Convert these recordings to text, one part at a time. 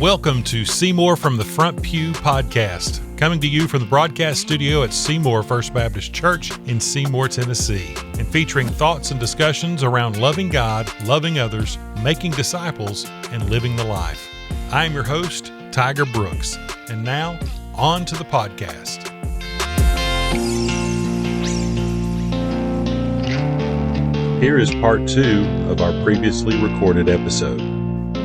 Welcome to Seymour from the Front Pew podcast, coming to you from the broadcast studio at Seymour First Baptist Church in Seymour, Tennessee, and featuring thoughts and discussions around loving God, loving others, making disciples, and living the life. I am your host, Tiger Brooks, and now, on to the podcast. Here is part 2 of our previously recorded episode.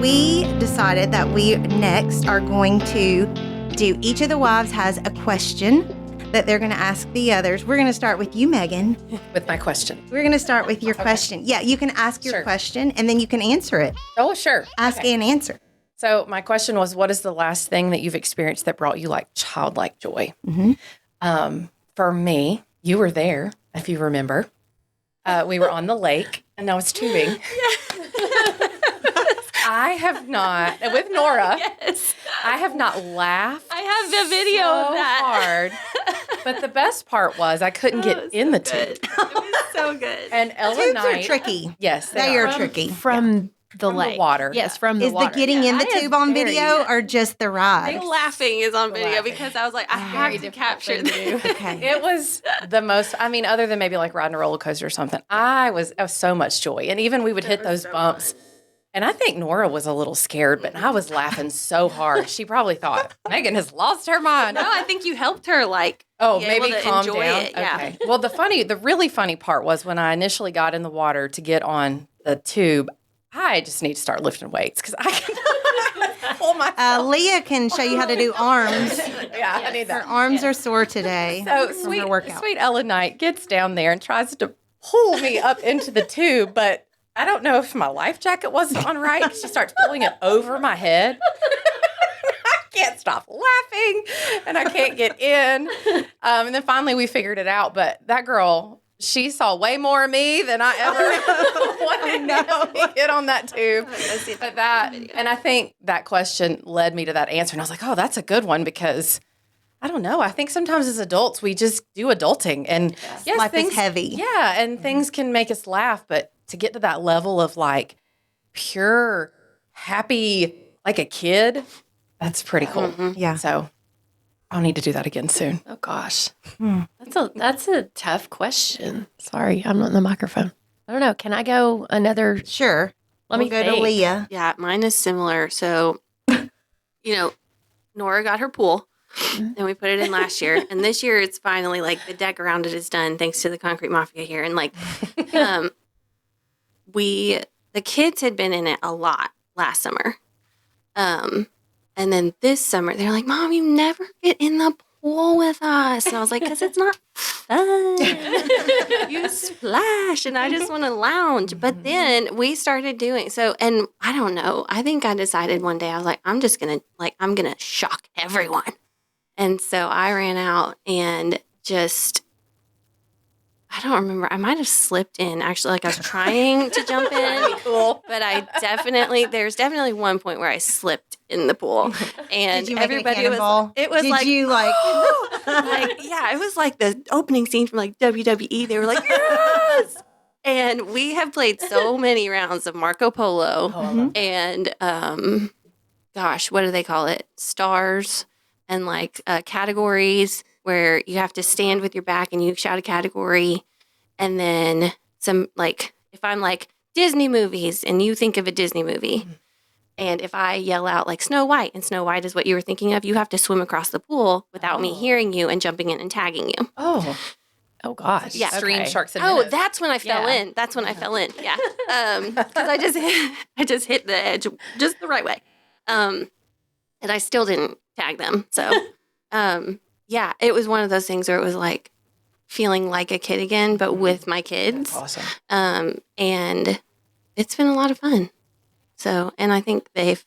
We decided that we next are going to do, each of the wives has a question that they're going to ask the others. We're going to start with you, Megan. With my question. We're going to start with your question. Yeah, you can ask your question and then you can answer it. Oh, sure. Ask and answer. So my question was, what is the last thing that you've experienced that brought you like childlike joy? For me, you were there, if you remember. We were on the lake and I was tubing. I have not, with Nora, Yes. I have not laughed. I have the video of that. Hard. But the best part was I couldn't get in the tube. It was so good. And Ella Tubes Knight. are tricky. Yes, They are tricky. From the the lake. water. Yes, from the Is water. the getting in the I am tube on very video good. or just the ride? The laughing is on video laughing. because I was like, I have to capture this. Okay. It was the most, I mean, other than maybe like riding a roller coaster or something, I was so much joy. And even we would hit those bumps. And I think Nora was a little scared, but I was laughing so hard. She probably thought, Megan has lost her mind. No, I think you helped her like Oh, be able maybe to calm enjoy down. it. Yeah. Okay. Well, the really funny part was when I initially got in the water to get on the tube, I just need to start lifting weights because I can pull myself. Leah can show you how to do arms. Yeah, I need Her that. arms are sore today So from her workout. sweet Ella Knight gets down there and tries to pull me up into the tube, but I don't know if my life jacket wasn't on right. She starts pulling it over my head. I can't stop laughing, and I can't get in. And then finally we figured it out. But that girl, she saw way more of me than I ever wanted to get on that tube. But and I think that question led me to that answer. And I was like, oh, that's a good one because I don't know. I think sometimes as adults, we just do adulting. And yes, Life things, is heavy. Yeah, and things can make us laugh. But to get to that level of like pure, happy, like a kid, that's pretty cool. Yeah. So I'll need to do that again soon. Oh gosh. That's a tough question. Sorry, I'm not in the microphone. I don't know. Can I go another? Sure. Let We'll me go to think. Leah. Yeah, mine is similar. So, Nora got her pool, and we put it in last year. And this year, it's finally like the deck around it is done, thanks to the Concrete Mafia here. And like, the kids had been in it a lot last summer, and then this summer they're like, "Mom, you never get in the pool with us." And I was like, "Because it's not fun. You splash, and I just want to lounge." But then we started doing so, and I don't know. I think I decided one day I was like, I'm gonna shock everyone, and so I ran out and just. I don't remember. I might have slipped in. Actually, like I was trying to jump in, Cool. but there's definitely one point where I slipped in the pool, and Did you make everybody it a cannonball? was. It was Did like you like? it was like the opening scene from like WWE. They were like, yes! And we have played so many rounds of Marco Polo and gosh, what do they call it? Stars and like categories where you have to stand with your back and you shout a category. And then some like, if I'm like Disney movies and you think of a Disney movie, and if I yell out like Snow White and Snow White is what you were thinking of, you have to swim across the pool without me hearing you and jumping in and tagging you. Oh gosh. Yeah. Stream Sharks and Oh, Minnows. that's when I fell in. That's when I fell in. Yeah. Because I just hit the edge just the right way. And I still didn't tag them. So, yeah, it was one of those things where it was like feeling like a kid again, but with my kids. Awesome. And it's been a lot of fun. So, and I think they've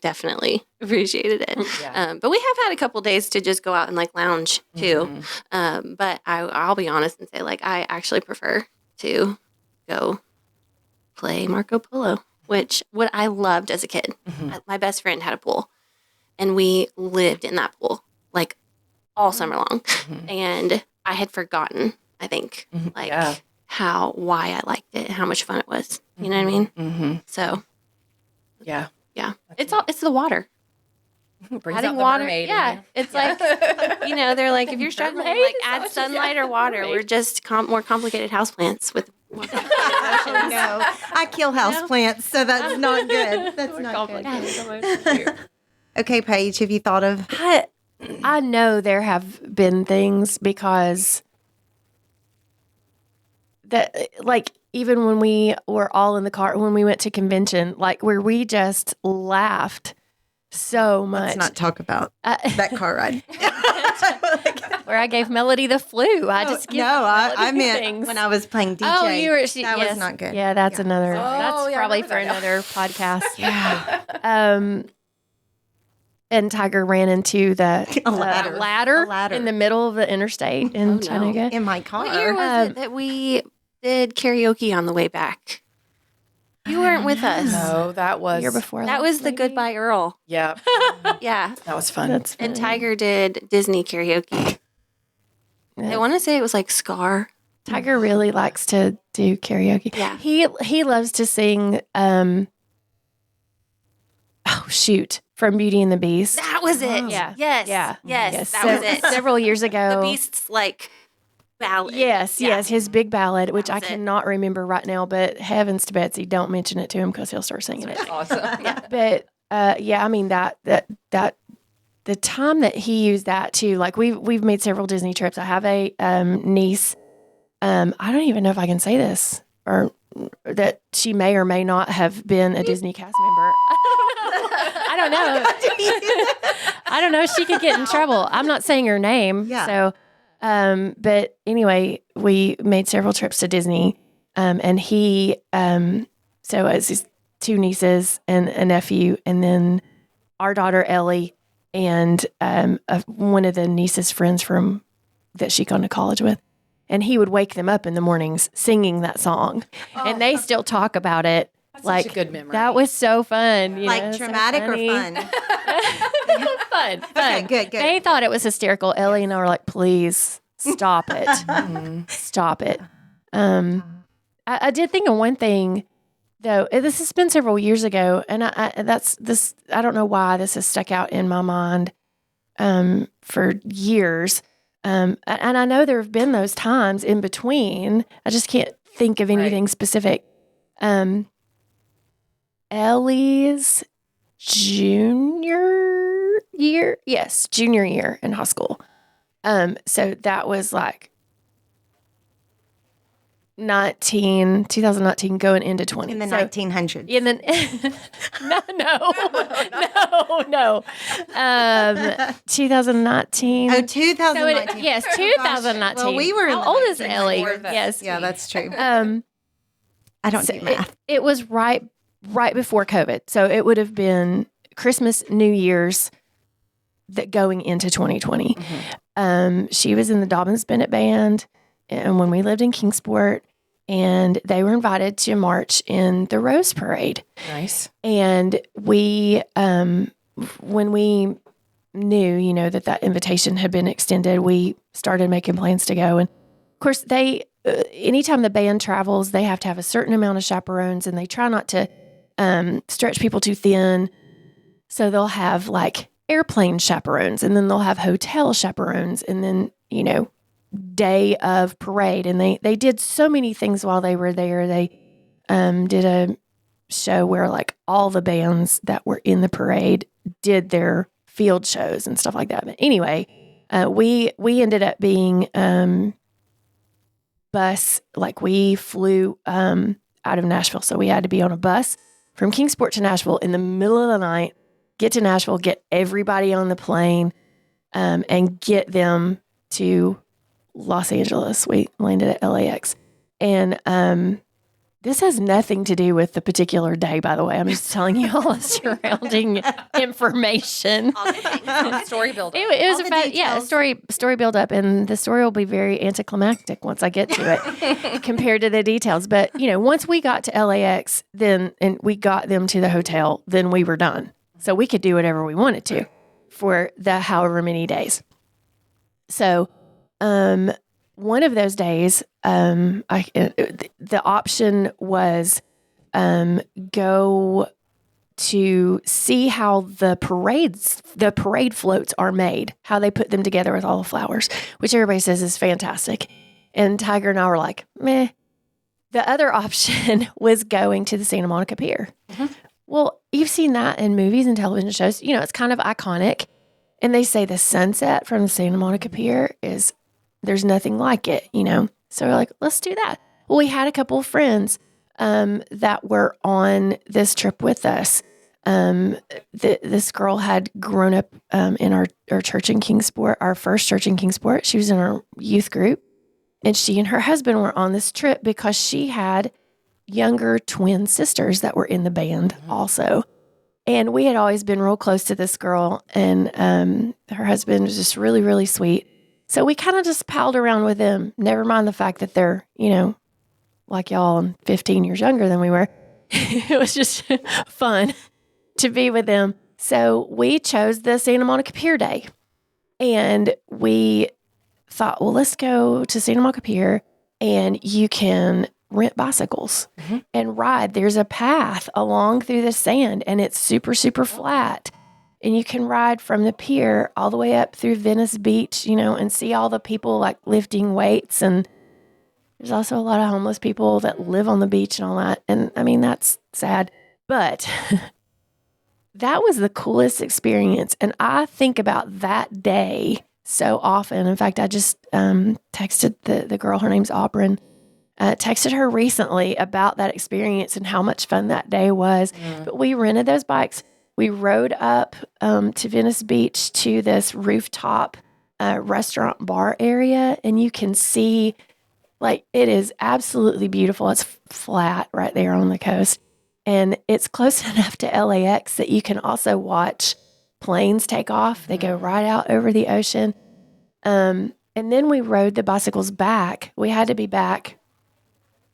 definitely appreciated it. Yeah. But we have had a couple days to just go out and like lounge too. But I'll be honest and say like I actually prefer to go play Marco Polo, which what I loved as a kid. My best friend had a pool, and we lived in that pool like all summer long, and I had forgotten. I think like why I liked it, how much fun it was. You know what I mean? So Yeah. yeah, it's the water. Brings adding out the water. mermaid in Yeah, you. it's like They're like, if you're struggling, Mermaid like is add what she sunlight or water. We're just more complicated houseplants with more Oh, no, I kill houseplants, so that's not good. That's more not good. complicated. Okay, Paige, have you thought of? I know there have been things because that, like, even when we were all in the car, when we went to convention, like, where we just laughed so much. Let's not talk about that car ride. Where I gave Melody the flu. I just give I Melody meant things. when I was playing DJ. Oh, you were. That was not good. Yeah, that's another. Oh, That's yeah, I probably remember for that now. another podcast. Yeah. And Tiger ran into the A ladder. ladder A ladder. in the middle of the interstate in Oh, no. Chattanooga. In my car. What year was it that we did karaoke on the way back? You weren't with us. No, that was Year before That was the maybe? Goodbye Earl. Yeah, Yeah. that was fun. That's And funny. Tiger did Disney karaoke. Yeah. I want to say it was like Scar. Tiger really likes to do karaoke. Yeah. He loves to sing. From Beauty and the Beast. That was it. Yeah. Yes. Yeah. Yes. That was it. Several years ago. The Beast's like ballad. Yes, Yeah. yes, his big ballad, which I was it. cannot remember right now, but heavens to Betsy, don't mention it to him because he'll start singing it. Awesome. But I mean that the time that he used that too, like we've made several Disney trips. I have a niece. I don't even know if I can say this or that she may or may not have been a Disney cast member. I don't know. I don't know. She could get in trouble. I'm not saying her name. Yeah. So, but anyway, we made several trips to Disney. And he, so it's his two nieces and a nephew, and then our daughter Ellie, and one of the niece's friends from that she'd gone to college with. And he would wake them up in the mornings singing that song, and they still talk about it. That's like such a good memory. that was so fun. You Like know, so dramatic or funny. fun? fun. Okay, good. They thought it was hysterical. Ellie and I were like, please stop it. Stop it. I did think of one thing though. This has been several years ago, and I don't know why this has stuck out in my mind for years. And I know there have been those times in between. I just can't think of anything specific. Ellie's junior year in high school. So that was like 2019 going into 20. In the So- 1900s. in the no. 2019. Oh, 2019. So yes, Oh, gosh. 2019. Well, we were in How the old is 1900s. Ellie? More of that. Yes. Yeah, that's true. Um, I don't so do math. it was right before COVID. So it would have been Christmas, New Year's, that going into 2020. She was in the Dobbins Bennett band, and when we lived in Kingsport, and they were invited to march in the Rose Parade. Nice. And we, when we knew, that invitation had been extended, we started making plans to go. And of course, they, anytime the band travels, they have to have a certain amount of chaperones, and they try not to stretch people too thin. So they'll have like airplane chaperones, and then they'll have hotel chaperones, and then, day of parade. And they did so many things while they were there. They did a show where like all the bands that were in the parade did their field shows and stuff like that. But anyway, we ended up being bus, like we flew out of Nashville. So we had to be on a bus from Kingsport to Nashville in the middle of the night, get to Nashville, get everybody on the plane, and get them to Los Angeles. We landed at LAX. And this has nothing to do with the particular day, by the way. I'm just telling you all the surrounding information. Story builder. It was All a the details. story build up, and the story will be very anticlimactic once I get to it compared to the details. But once we got to LAX, and we got them to the hotel, then we were done. So we could do whatever we wanted to for the however many days. So one of those days, the option was go to see how the parade floats are made, how they put them together with all the flowers, which everybody says is fantastic. And Tiger and I were like, meh. The other option was going to the Santa Monica Pier. Mm-hmm. Well, you've seen that in movies and television shows. You know, it's kind of iconic. And they say the sunset from the Santa Monica Pier there's nothing like it, you know. So we're like, let's do that. Well, we had a couple of friends that were on this trip with us. This girl had grown up in our church in Kingsport, our first church in Kingsport. She was in our youth group. And she and her husband were on this trip because she had younger twin sisters that were in the band also. And we had always been real close to this girl, and her husband was just really, really sweet. So we kind of just palled around with them, never mind the fact that they're, you know, like y'all and 15 years younger than we were. It was just fun to be with them. So we chose the Santa Monica Pier Day, and we thought, well, let's go to Santa Monica Pier, and you can rent bicycles and ride. There's a path along through the sand, and it's super, super flat. And you can ride from the pier all the way up through Venice Beach, you know, and see all the people like lifting weights. And there's also a lot of homeless people that live on the beach and all that. And I mean, that's sad, but that was the coolest experience. And I think about that day so often. In fact, I just texted the girl, her name's Aubryn, texted her recently about that experience and how much fun that day was. But we rented those bikes. We rode up to Venice Beach to this rooftop restaurant bar area, and you can see, like, it is absolutely beautiful. It's flat right there on the coast, and it's close enough to LAX that you can also watch planes take off. They go right out over the ocean. And then we rode the bicycles back. We had to be back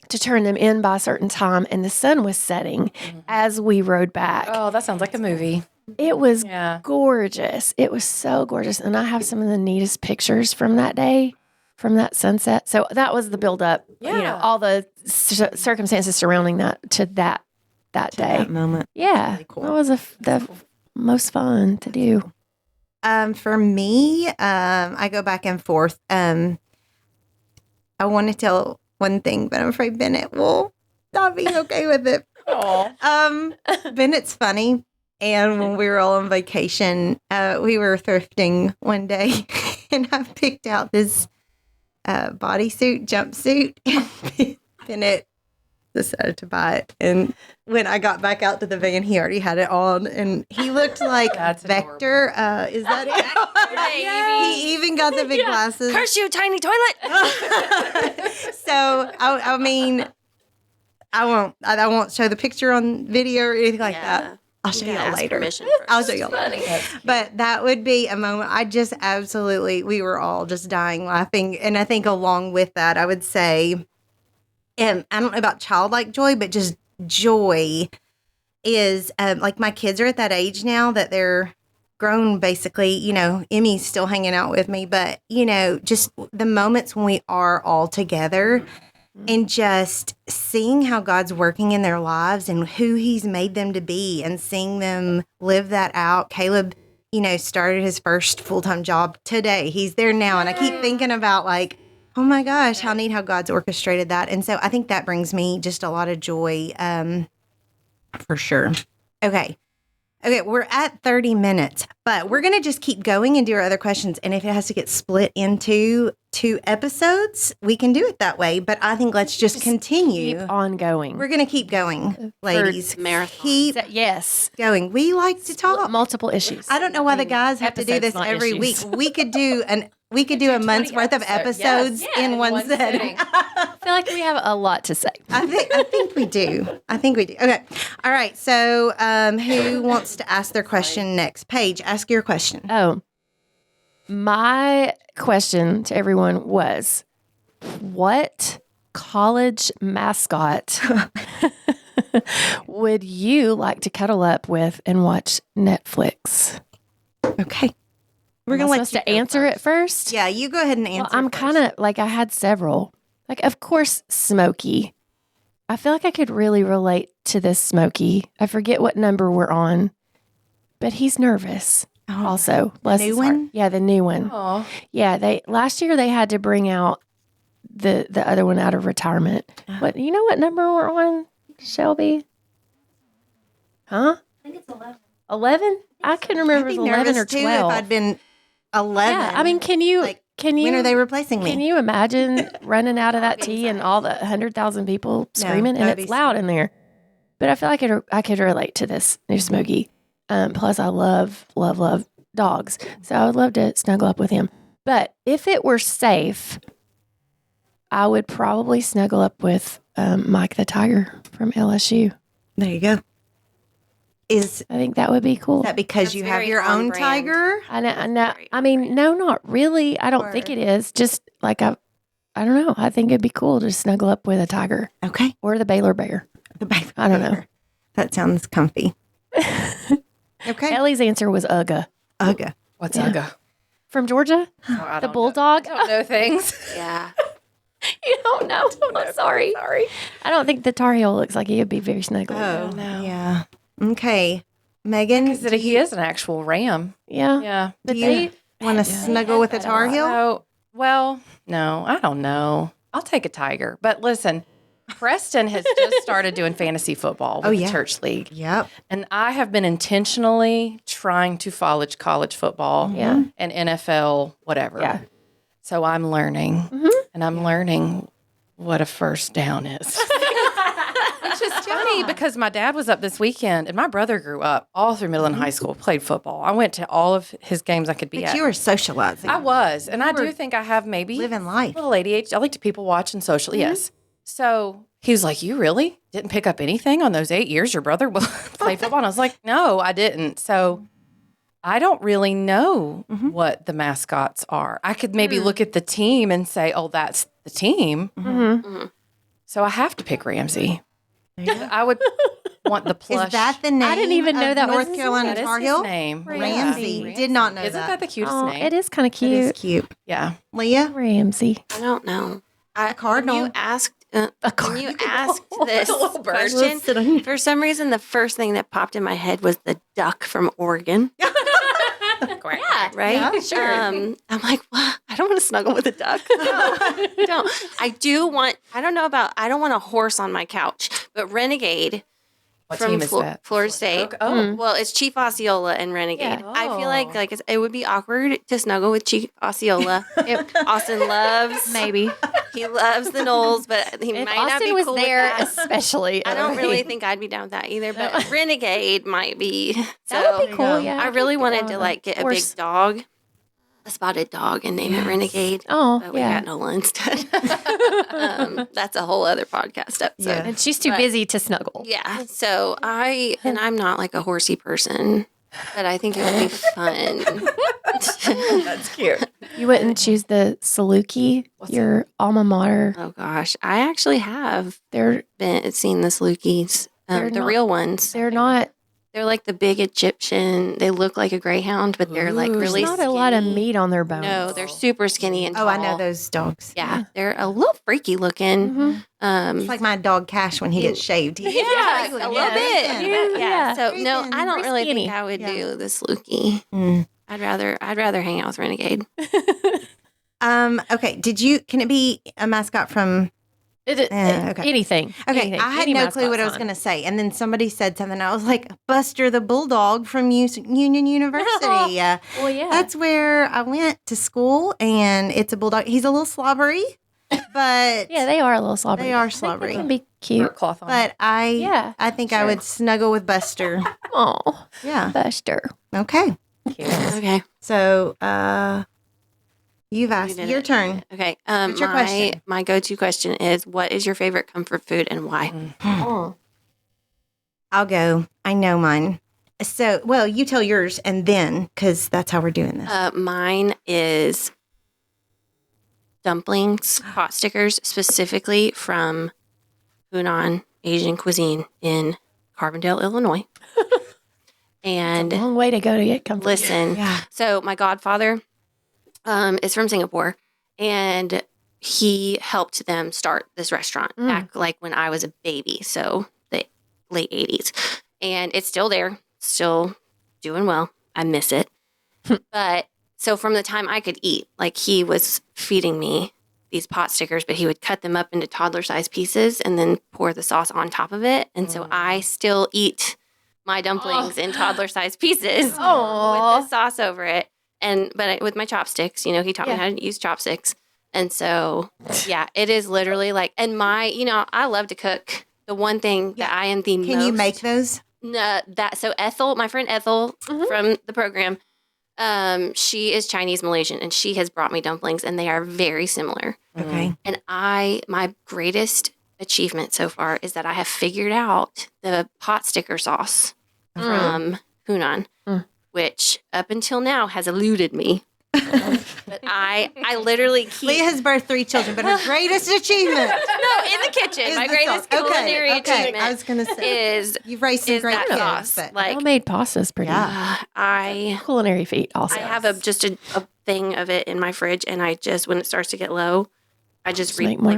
to turn them in by a certain time, and the sun was setting as we rode back. Oh, that sounds like a movie. It was gorgeous. It was so gorgeous. And I have some of the neatest pictures from that day, from that sunset. So that was the buildup, you know, all the circumstances surrounding that day. That moment. Yeah. Really cool. That was the most fun to do. For me, I go back and forth. I want to tell one thing, but I'm afraid Bennett will not be okay with it. Bennett's funny. And when we were all on vacation, we were thrifting one day, and I picked out this bodysuit, jumpsuit. Bennett decided to buy it. And when I got back out to the van, he already had it on, and he looked like Vector. Is that it? He even got the big glasses. Curse you, tiny toilet. So, I mean, I won't show the picture on video or anything like that. I'll show y'all later. I'll show y'all later. But that would be a moment. I just absolutely, we were all just dying laughing. And I think along with that, I would say, I don't know about childlike joy, but just joy is like my kids are at that age now that they're grown, basically. You know, Emmy's still hanging out with me, but, you know, just the moments when we are all together and just seeing how God's working in their lives and who he's made them to be and seeing them live that out. Caleb, you know, started his first full-time job today. He's there now. And I keep thinking about like, oh my gosh, how neat how God's orchestrated that. And so I think that brings me just a lot of joy for sure. Okay, we're at 30 minutes, but we're going to just keep going and do our other questions. And if it has to get split into 2 episodes, we can do it that way. But I think let's just continue. Keep on going. We're going to keep going, ladies. Marathon. Keep going. We like to talk. Multiple issues. I don't know why the guys have to do this every week. We could do a month's worth of episodes in one setting. I feel like we have a lot to say. I think we do. Okay. All right. So who wants to ask their question next? Paige, ask your question. Oh, my question to everyone was, what college mascot would you like to cuddle up with and watch Netflix? Okay. We're going to let you answer it first? Yeah, you go ahead and answer. Well, I'm kind of like, I had several. Like, of course, Smokey. I feel like I could really relate to this Smokey. I forget what number we're on, but he's nervous. Also, the new one? Yeah, the new one. Oh, Yeah, last year they had to bring out the other one out of retirement. What you know what number we're on, Shelby? Huh? I think it's 11. 11? I couldn't remember if it was 11 or 12. If I'd been 11. Yeah, I mean, can you when are they replacing me? Can you imagine running out of that tee and all the 100,000 people screaming? And it's loud in there. But I feel like I could relate to this new Smokey. Plus, I love dogs. So I would love to snuggle up with him. But if it were safe, I would probably snuggle up with Mike the Tiger from LSU. There you go. I think that would be cool. Is that because you have your own tiger? I know. I mean, no, not really. I don't think it is. Just like I don't know. I think it'd be cool to snuggle up with a tiger. Okay. Or the Baylor bear. I don't know. That sounds comfy. Okay. Ellie's answer was Ugga. Ugga. what's Ugga? From Georgia? Oh, The bulldog? I don't know things. Yeah. You don't know? I'm sorry. I don't think the Tar Heel looks like he would be very snuggly. Oh, no. Yeah. Okay. Megan? He is an actual ram. Yeah. Yeah. But you want to snuggle with a Tar Heel? Oh, well, no, I don't know. I'll take a tiger. But listen, Preston has just started doing fantasy football with the church league. Yep. And I have been intentionally trying to follow college football and NFL, whatever. Yeah. So I'm learning. And I'm learning what a first down is. Which is funny because my dad was up this weekend and my brother grew up all through middle and high school, played football. I went to all of his games I could be at. But you were socializing. I was. And I do think I have maybe living life. a little ADHD. I like to people watch and social. Yes. So he was like, you really didn't pick up anything on those 8 years your brother played football? And I was like, no, I didn't. So I don't really know what the mascots are. I could maybe look at the team and say, oh, that's the team. So I have to pick Ramsey. I would want the plush. Is that the name? I didn't even know that was North Carolina that Tar is Heel? his name. Ramsey. Did not know Isn't that the cutest Oh, name? it is kind of It cute. is cute. Yeah. Leah? Ramsey. I don't know. A cardinal. When you asked this little bird. question, for some reason, the first thing that popped in my head was the duck from Oregon. Right? Yeah, sure. I'm like, what? I don't want to snuggle with a duck. No, I don't. I don't want a horse on my couch, but Renegade What from team is that? Florida State. Oh. Well, it's Chief Osceola and Renegade. Yeah. I feel like it would be awkward to snuggle with Chief Osceola. Austin loves he loves the Knolls, but he If might not be Austin was cool there, with that. especially. I don't really think I'd be down with that either, but Renegade might be. That would be cool, yeah. I really wanted to get a big dog, a spotted dog, and name it Renegade. Oh, But we got Nola instead. That's a whole other podcast episode. Yeah. And she's too busy to snuggle. Yeah. So I'm not like a horsey person, but I think it would be fun. That's cute. You wouldn't choose the Saluki, your alma mater. Oh gosh, I actually have They're seen the Salukis, They're the not- real ones. they're not. They're like the big Egyptian. They look like a greyhound, but they're like There's really not skinny. a lot of meat on their bones. No, they're super skinny and tall. Oh, I know those dogs. Yeah, they're a little freaky looking. It's like my dog Cash when he gets shaved. He Yeah, gets a little bit. Yeah. Yeah. So Very no, thin, I don't very really skinny. think I would Yeah. do the Saluki. Mm. I'd rather hang out with Renegade. Okay. Can it be a mascot from? Okay. Anything. Okay, Anything. I had Any no clue what I was mascot's going to say, and then somebody said something. I was like, Buster the Bulldog from Union University. Well, yeah. That's where I went to school, and it's a bulldog. He's a little slobbery, but Yeah, they are a little slobbery. They are I think slobbery. They can be cute. Cloth on. but I think I would snuggle with Buster. Oh, Yeah. Buster. Okay. Okay. So you've asked. did Your it. turn. Okay. What's your question? My go-to question is, what is your favorite comfort food and why? I'll go. I know mine. So, well, you tell yours, and then because that's how we're doing this. Mine is dumplings, pot stickers, specifically from Hunan Asian cuisine in Carbondale, Illinois. And Long way to go to get comfort. listen, Yeah. so my godfather is from Singapore, and he helped them start this restaurant back like when I was a baby, so the late 80s. And it's still there, still doing well. I miss it. But so from the time I could eat, like he was feeding me these pot stickers, but he would cut them up into toddler-sized pieces and then pour the sauce on top of it. And so I still eat my dumplings in toddler-sized pieces with the sauce over it. But with my chopsticks, he taught me how to use chopsticks. And so, yeah, it is literally like, and I love to cook. The one thing that I am the most. Can you make those? So Ethel, my friend Ethel from the program, she is Chinese Malaysian, and she has brought me dumplings, and they are very similar. Okay. And my greatest achievement so far is that I have figured out the pot sticker sauce from Hunan, which up until now has eluded me. But I literally keep. Leah has birthed 3 children, but her greatest achievement. No, in the kitchen. My greatest culinary achievement. I was going to say is you've raised some great kids, sauce. but Like Well-made pasta's pretty culinary feat also. I have a thing of it in my fridge, and I just when it starts to get low, I just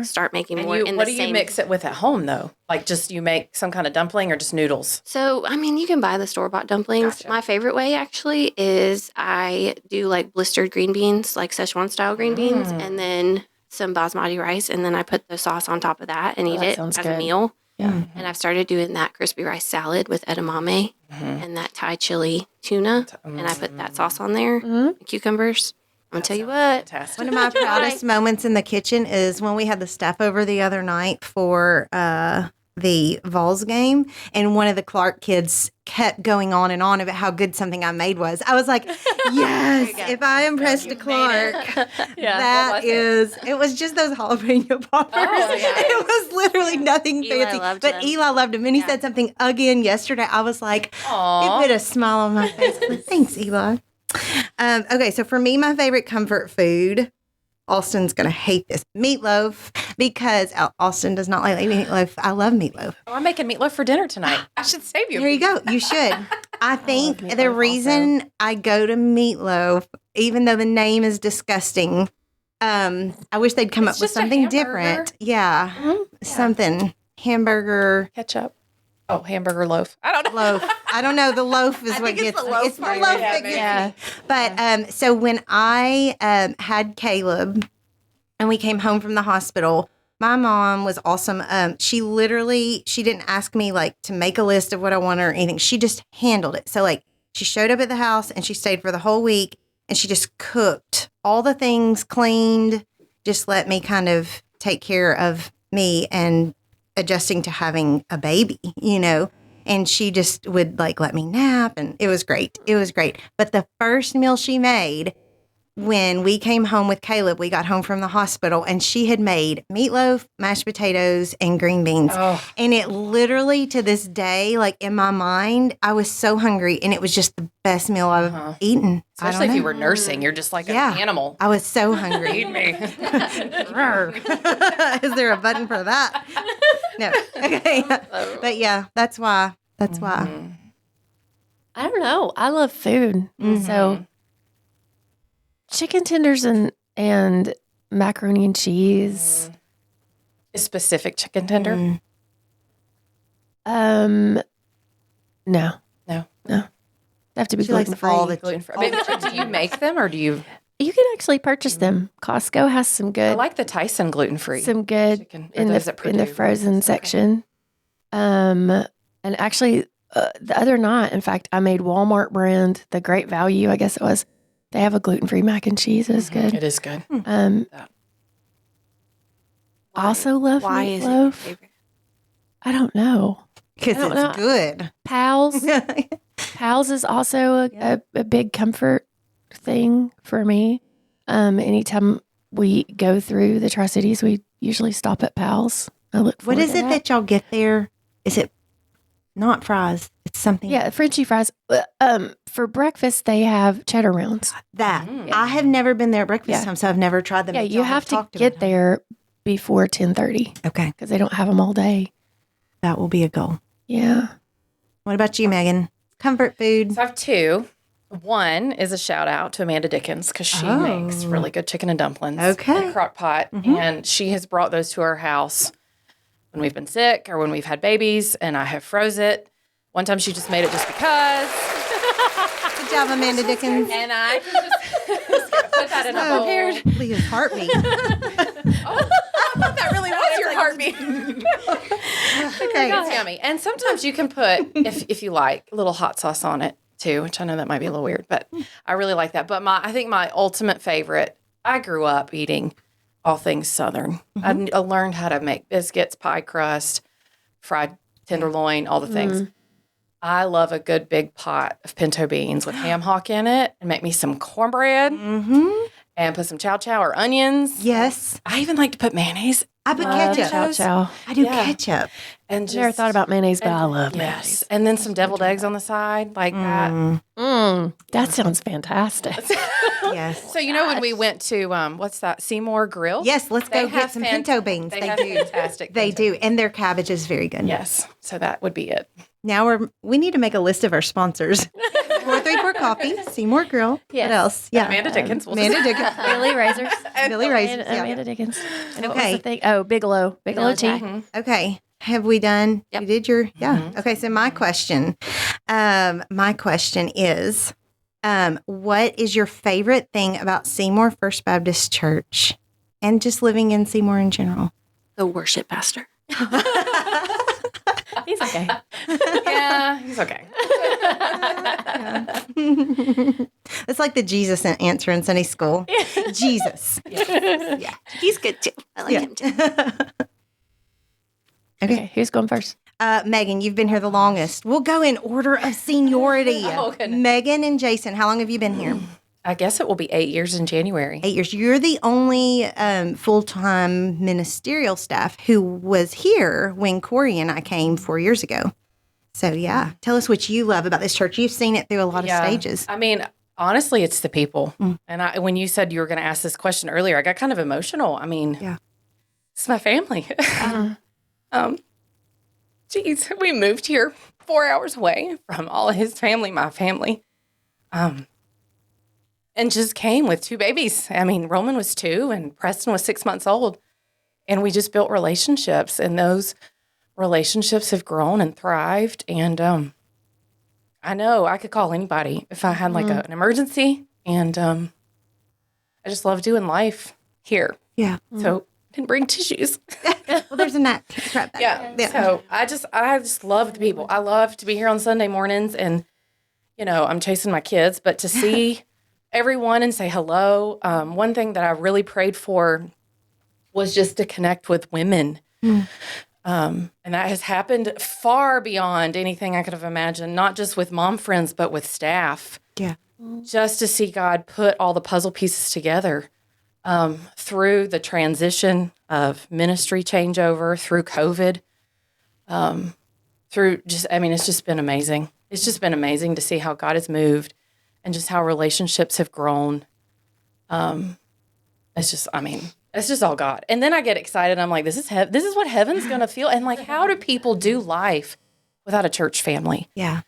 start making more. What do you mix it with at home though? Like just you make some kind of dumpling or just noodles? So you can buy the store-bought dumplings. Gotcha. My favorite way actually is I do like blistered green beans, like Szechuan style green beans, and then some basmati rice, and then I put the sauce on top of that and eat it as a meal. Yeah. And I've started doing that crispy rice salad with edamame and that Thai chili tuna, and I put that sauce on there, cucumbers. I'm going to tell you what. Fantastic. one of my proudest moments in the kitchen is when we had the staff over the other night for the Vols game, and one of the Clark kids kept going on and on about how good something I made was. I was like, yes, if I impressed a Clark, it was just those jalapeno poppers. It was literally nothing fancy. But Eli loved them. And he said something again yesterday. I was like, it put a smile on my face. Thanks, Eli. Okay, so for me, my favorite comfort food, Austin's going to hate this, meatloaf, because Austin does not like meatloaf. I love meatloaf. Oh, I'm making meatloaf for dinner tonight. I should save you. There you go. You should. I think the reason I go to meatloaf, even though the name is disgusting, I wish they'd come up with something different. Yeah. Something. Hamburger. Ketchup. Oh, hamburger loaf. I don't know. Loaf. I don't know. The loaf is what gets me. It's the loaf that gets me. But so when I had Caleb and we came home from the hospital, my mom was awesome. She didn't ask me like to make a list of what I wanted or anything. She just handled it. So like she showed up at the house and she stayed for the whole week and she just cooked all the things, cleaned, just let me kind of take care of me and adjusting to having a baby, and she just would like let me nap, and it was great. It was great. But the first meal she made when we came home with Caleb, we got home from the hospital, and she had made meatloaf, mashed potatoes, and green beans. Oh. And it literally to this day, like in my mind, I was so hungry, and it was just the best meal I've eaten. Especially if you were nursing, you're just like an animal. I was so hungry. Feed me. Is there a button for that? No. Okay. But yeah, that's why. That's why. I don't know. I love food. So chicken tenders and macaroni and cheese. A specific chicken tender? No. They have to be gluten-free. All the gluten-free. Do you make them or do you? You can actually purchase them. Costco has some good. I like the Tyson gluten-free. Some good chicken, in the frozen section. And actually, the other night, in fact, I made Walmart brand, the Great Value, I guess it was. They have a gluten-free mac and cheese. It is good. It is good. I also love Why meatloaf. is it your favorite? I don't know. Because it's good. Pals is also a big comfort thing for me. Anytime we go through the Tri-Cities, we usually stop at Pals. I look forward What is to it that y'all get there? Is it not fries? It's something. Yeah, Frenchie fries. For breakfast, they have cheddar rounds. That. I have never been there at breakfast time, so I've never tried them. Yeah, you have to get there before 10:30. Okay. Because they don't have them all day. That will be a goal. Yeah. What about you, Megan? Comfort food. So I have two. One is a shout out to Amanda Dickens because she makes really good chicken and dumplings in a crock pot. And she has brought those to our house when we've been sick or when we've had babies, and I have froze it. One time she just made it just because. Good job, Amanda Dickens. And I can just put that in a bowl. Leah's heartbeat. I thought that really was your heartbeat. Okay. It's yummy. And sometimes you can put, if you like, a little hot sauce on it too, which I know that might be a little weird, but I really like that. But I think my ultimate favorite, I grew up eating all things Southern. I learned how to make biscuits, pie crust, fried tenderloin, all the things. I love a good big pot of pinto beans with ham hock in it, and make me some cornbread and put some chow chow or onions. Yes. I even like to put mayonnaise. I put ketchup. Chow chow. I do ketchup. And Never thought about mayonnaise, but I love mayonnaise. Yes. And then some deviled eggs on the side like that. That sounds fantastic. Yes. So, when we went to, what's that, Seymour Grill? Yes, let's go get some pinto beans. They have fantastic They pinto do. And their cabbage is very good. Yes. So that would be it. Now we need to make a list of our sponsors. 434 Coffee, Seymour Grill. Yes. What else? Yeah. Amanda Dickens. Amanda Dickens. Billy Razors. Billy Razors. Yeah. Amanda Dickens. And what Okay. was the thing? Oh, Bigelow. Bigelow tea. Okay. Have we done? Yep. You did your, Okay. So my question is, what is your favorite thing about Seymour First Baptist Church and just living in Seymour in general? The worship pastor. He's okay. Yeah, he's okay. It's like the Jesus answer in Sunday school. Jesus. Yeah, he's good too. I like him too. Okay, who's going first? Megan, you've been here the longest. We'll go in order of seniority. Oh, goodness. Megan and Jason, how long have you been here? I guess it will be 8 years in January. 8 years. You're the only full-time ministerial staff who was here when Corey and I came 4 years ago. So, yeah. Tell us what you love about this church. You've seen it through a lot of stages. I mean, honestly, it's the people. And when you said you were going to ask this question earlier, I got kind of emotional. I mean, it's my family. Geez, we moved here 4 hours away from all of his family, my family. And just came with 2 babies. I mean, Roman was 2 and Preston was 6 months old. And we just built relationships. And those relationships have grown and thrived. And I know I could call anybody if I had like an emergency. And I just love doing life here. Yeah. So I didn't bring tissues. Well, there's a nap. Yeah. So I just love the people. I love to be here on Sunday mornings. And, I'm chasing my kids. But to see everyone and say hello. One thing that I really prayed for was just to connect with women. And that has happened far beyond anything I could have imagined, not just with mom friends, but with staff. Yeah. Just to see God put all the puzzle pieces together through the transition of ministry changeover, through COVID, it's just been amazing. It's just been amazing to see how God has moved. And just how relationships have grown. It's just all God. And then I get excited. I'm like, this is what heaven's going to feel. And like, how do people do life without a church family? Yeah.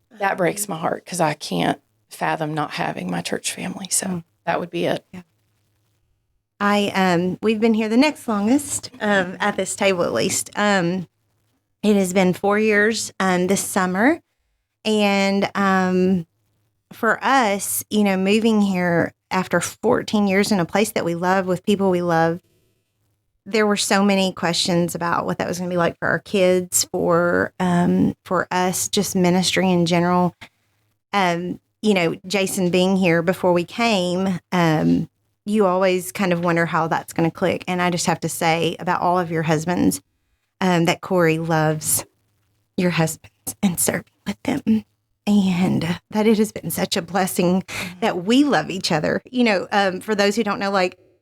That breaks my heart because I can't fathom not having my church family. So that would be it. Yeah. We've been here the next longest, at this table at least. It has been 4 years this summer. And for us, moving here after 14 years in a place that we love with people we love, there were so many questions about what that was going to be like for our kids, for us, just ministry in general. Jason being here before we came, you always kind of wonder how that's going to click. And I just have to say about all of your husbands, that Corey loves your husbands and serving with them. And that it has been such a blessing that we love each other. For those who don't know,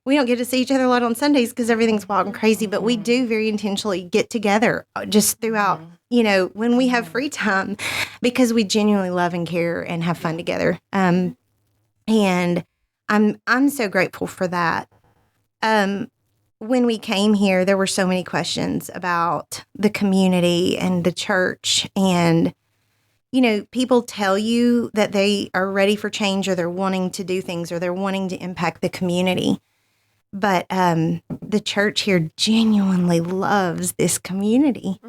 we don't get to see each other a lot on Sundays because everything's wild and crazy, but we do very intentionally get together just throughout, when we have free time because we genuinely love and care and have fun together. And I'm so grateful for that. When we came here, there were so many questions about the community and the church and people tell you that they are ready for change or they're wanting to do things or they're wanting to impact the community. But the church here genuinely loves this community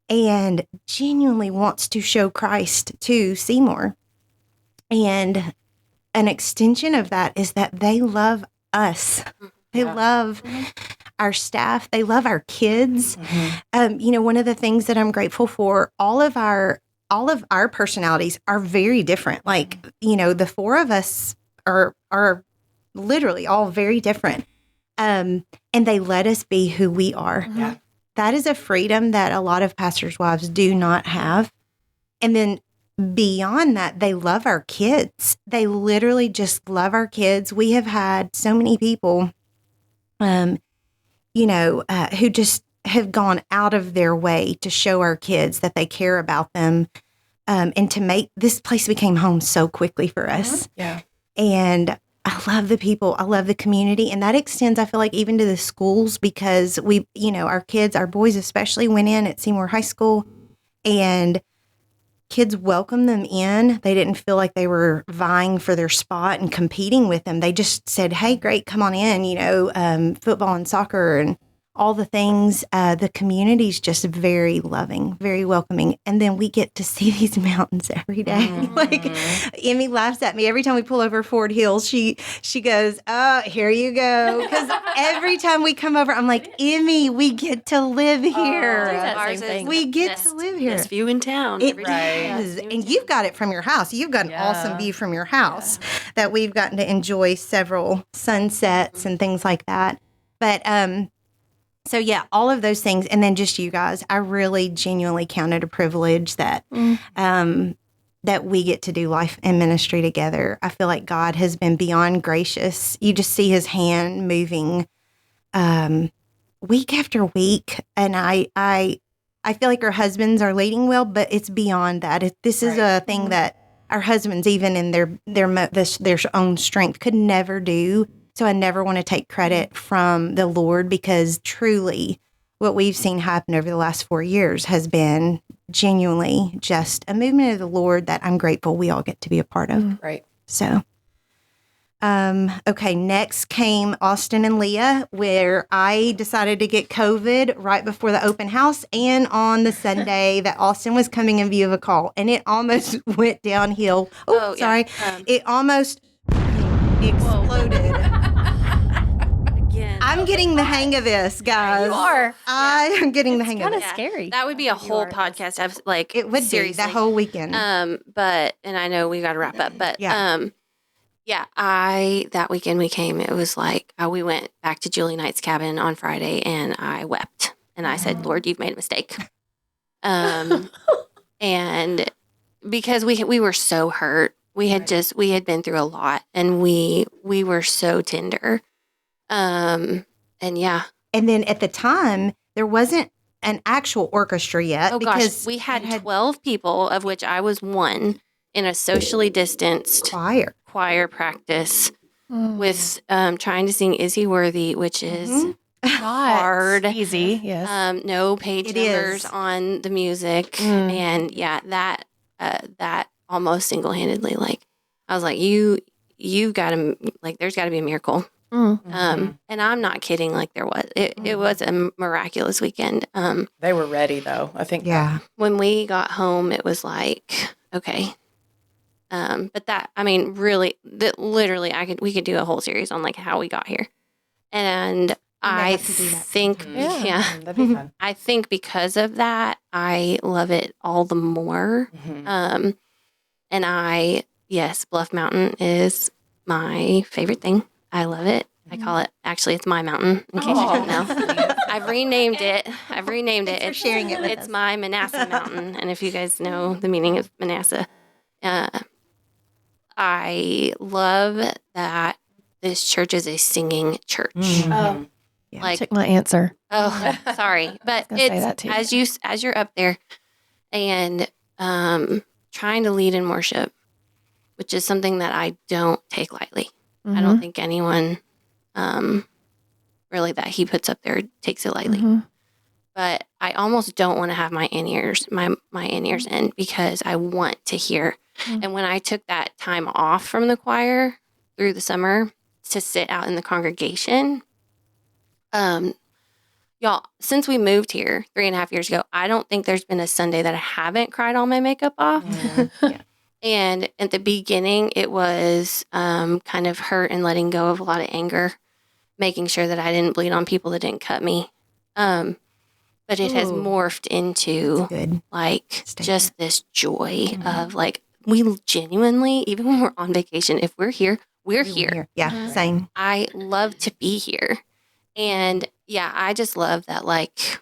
and genuinely wants to show Christ to Seymour. And an extension of that is that they love us. They love our staff. They love our kids. One of the things that I'm grateful for, all of our personalities are very different. Like, the four of us are literally all very different. And they let us be who we are. Yeah. That is a freedom that a lot of pastors' wives do not have. And then beyond that, they love our kids. They literally just love our kids. We have had so many people, who just have gone out of their way to show our kids that they care about them, and to make this place became home so quickly for us. Yeah. And I love the people. I love the community. And that extends, I feel like, even to the schools, because we, our kids, our boys especially, went in at Seymour High School, and kids welcomed them in. They didn't feel like they were vying for their spot and competing with them. They just said, hey, great, come on in, football and soccer and all the things. The community's just very loving, very welcoming. And then we get to see these mountains every day. Like, Emmy laughs at me every time we pull over Ford Hills. She goes, oh, here you go. Because every time we come over, I'm like, Emmy, we get to live here. We get to live here. Best view in town. It is. And you've got it from your house. You've got an awesome view from your house that we've gotten to enjoy several sunsets and things like that. But, so yeah, all of those things, and then just you guys, I really genuinely count it a privilege that that we get to do life and ministry together. I feel like God has been beyond gracious. You just see His hand moving week after week, and I feel like our husbands are leading well, but it's beyond that. This is a thing that our husbands, even in their own strength, could never do. So I never want to take credit from the Lord, because truly what we've seen happen over the last 4 years has been genuinely just a movement of the Lord that I'm grateful we all get to be a part of. Right. So, okay, next came Austin and Leah, where I decided to get COVID right before the open house and on the Sunday that Austin was coming in view of a call, and it almost went downhill. Oh, sorry. It almost exploded. I'm getting the hang of this, guys. You are. I am getting the hang of it. It's kind of scary. That would be a whole podcast. It would seriously. Be that whole weekend. But I know we got to wrap up. But that weekend we came. It was like we went back to Julie Knight's cabin on Friday, and I wept, and I said, "Lord, you've made a mistake." And because we were so hurt, we had been through a lot, and we were so tender. And then at the time there wasn't an actual orchestra yet. Because we had 12 people, of which I was one, in a socially distanced choir practice with trying to sing "Is He Worthy," which is hard, easy. Yes. No page numbers on the music, and that almost single-handedly, like, I was like, you got to, like, there's got to be a miracle. And I'm not kidding. Like, there was, it was a miraculous weekend. They were ready though, I think. Yeah. When we got home, it was like, okay. But that, I mean, really, literally we could do a whole series on like how we got here. And I think, that'd be fun. I think because of that, I love it all the more. And Bluff Mountain is my favorite thing. I love it. I call it, actually, it's my mountain, in case you don't know. I've renamed it. Thanks for sharing it with It's us. my Manasseh Mountain. And if you guys know the meaning of Manasseh, I love that this church is a singing church. Yeah, Like, took my answer. oh, sorry. But it's, as you're up there and trying to lead in worship, which is something that I don't take lightly. I don't think anyone really that he puts up there takes it lightly. but I almost don't want to have my in-ears in because I want to hear. And when I took that time off from the choir through the summer to sit out in the congregation, y'all, since we moved here 3.5 years ago, I don't think there's been a Sunday that I haven't cried all my makeup off. Yeah. And at the beginning, it was kind of hurt and letting go of a lot of anger, making sure that I didn't bleed on people that didn't cut me. But it has morphed into like just this joy of like, we genuinely, even when we're on vacation, if we're here, we're here. Yeah, same. I love to be here. And yeah, I just love that. Like,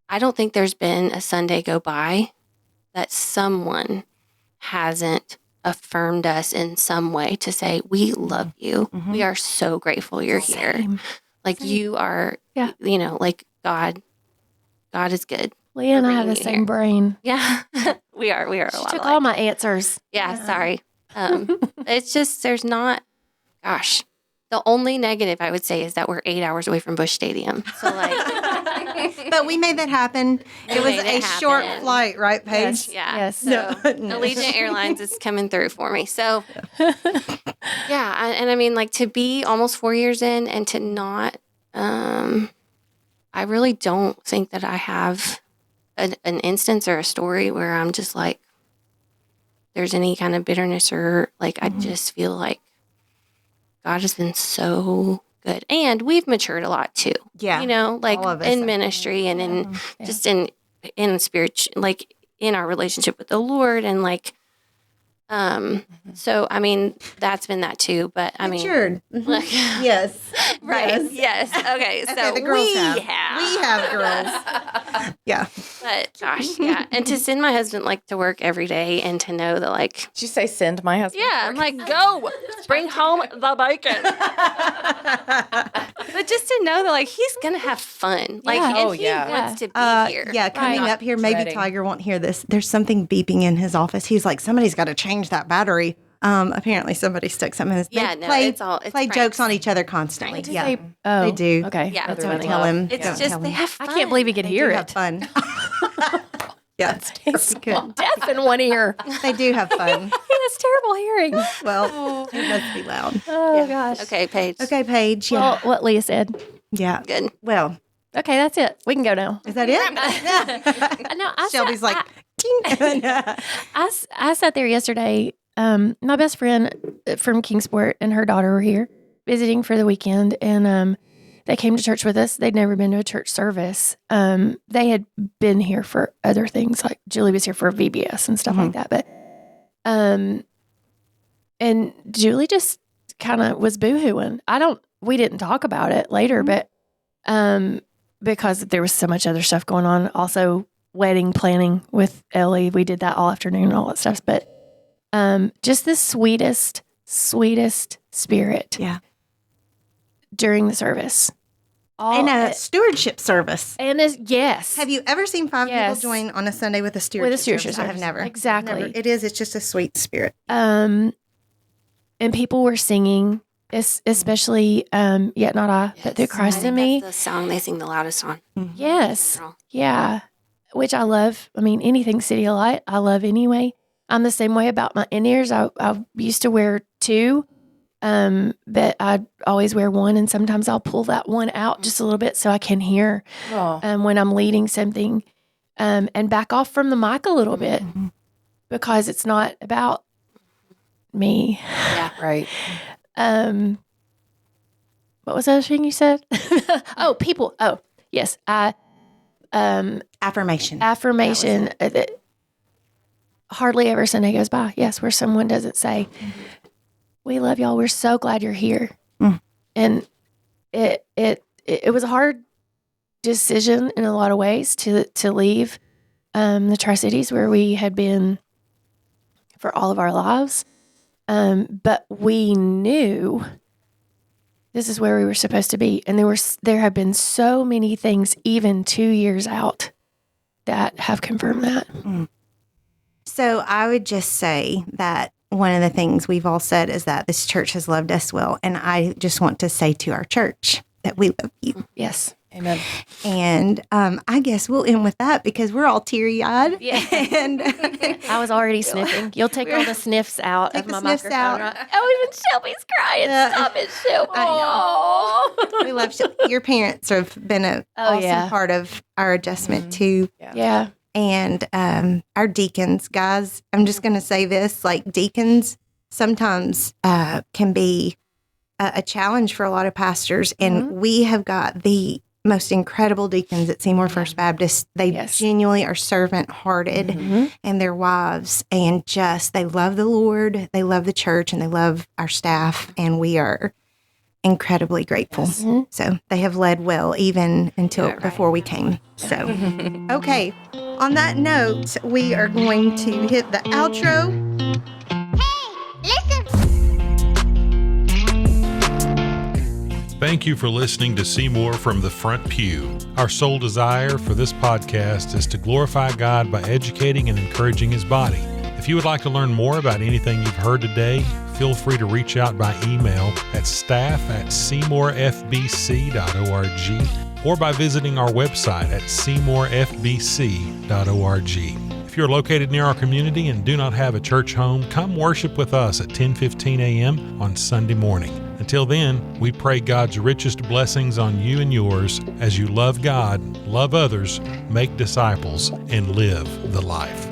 I don't think there's been a Sunday go by that someone hasn't affirmed us in some way to say, we love you. We are so grateful you're here. Like you are, you know, like God is good. Leah and I have the same brain. Yeah, we are a lot Took alike. all my answers. Yeah, sorry. It's just, there's not, gosh, the only negative I would say is that we're 8 hours away from Busch Stadium. So like, but we made that happen. It was a short flight, right, Paige? Yes. So Allegiant Airlines is coming through for me. So yeah, and I mean, like to be almost 4 years in and to not, I really don't think that I have an instance or a story where I'm just like, there's any kind of bitterness or like, I just feel like God has been so good. And we've matured a lot too. Yeah. You know, like in ministry and in just in spirit, like in our relationship with the Lord and like, so I mean, that's been that too, but I mean, like, yes. Right. Yes. Okay. So the girls we have girls. Yeah. But gosh, yeah. And to send my husband like to work every day and to know that like, Did you say send my husband? yeah, I'm like, go bring home the bacon. But just to know that like, he's going to have fun. Like, and he wants to be here. Yeah. Coming up here, maybe Tiger won't hear this. There's something beeping in his office. He's like, somebody's got to change that battery. Apparently somebody stuck something in his. Yeah, no, play it's jokes on each other constantly. They do. Okay. Yeah, Don't tell him. It's just they have fun. I can't believe he could hear Have it. fun. Yeah, it's good. Deaf in one ear. They do have fun. He has terrible hearing. Well, it must be loud. Oh, gosh. Okay, Paige. Okay, Paige. Yeah. Well, what Leah said. Yeah. Good. Well, Okay, that's it. We can go now. is that it? No, Shelby's like, ting. I sat there yesterday. My best friend from Kingsport and her daughter were here visiting for the weekend, and they came to church with us. They'd never been to a church service. They had been here for other things, like Julie was here for VBS and stuff like that. But and Julie just kind of was boohooing. We didn't talk about it later, but because there was so much other stuff going on. Also, wedding planning with Ellie. We did that all afternoon and all that stuff. But just the sweetest spirit. Yeah. During the service. In a stewardship service. And yes. Have you ever seen five people join on a Sunday with a stewardship service? I have never. Exactly. Never. It's just a sweet spirit. And people were singing, especially Yet Not I, but Through Christ in Me. That's the song they sing the loudest on. Yes. Yeah. Which I love. I mean, anything City of Light, I love anyway. I'm the same way about my in-ears. I used to wear two, but I always wear one, and sometimes I'll pull that one out just a little bit so I can hear when I'm leading something, and back off from the mic a little bit because it's not about me. Yeah, right. What was the other thing you said? Oh, people. Oh, yes. Affirmation. Hardly ever Sunday goes by, yes, where someone doesn't say, we love y'all. We're so glad you're here. And it was a hard decision in a lot of ways to leave the Tri-Cities where we had been for all of our lives. But we knew this is where we were supposed to be. And there have been so many things, even 2 years out, that have confirmed that. So I would just say that one of the things we've all said is that this church has loved us well. And I just want to say to our church that we love you. Yes. Amen. And I guess we'll end with that because we're all teary-eyed. Yeah. And I was already sniffing. You'll take all the sniffs out Take of the my sniffs microphone. out. Right? Oh, even Shelby's crying. Stop it, Shelby. I we love your parents have been an awesome part of our adjustment too. Yeah. And our deacons, guys, I'm just going to say this, like deacons sometimes can be a challenge for a lot of pastors. And we have got the most incredible deacons at Seymour First Baptist. They genuinely are servant-hearted and their wives, and just they love the Lord, they love the church, and they love our staff, and we are incredibly grateful. So they have led well even until before we came. So, okay. On that note, we are going to hit the outro. Thank you for listening to Seymour from the Front Pew. Our sole desire for this podcast is to glorify God by educating and encouraging His body. If you would like to learn more about anything you've heard today, feel free to reach out by email at staff@seymourfbc.org or by visiting our website at seymourfbc.org. If you're located near our community and do not have a church home, come worship with us at 10:15 a.m. on Sunday morning. Until then, we pray God's richest blessings on you and yours as you love God, love others, make disciples, and live the life.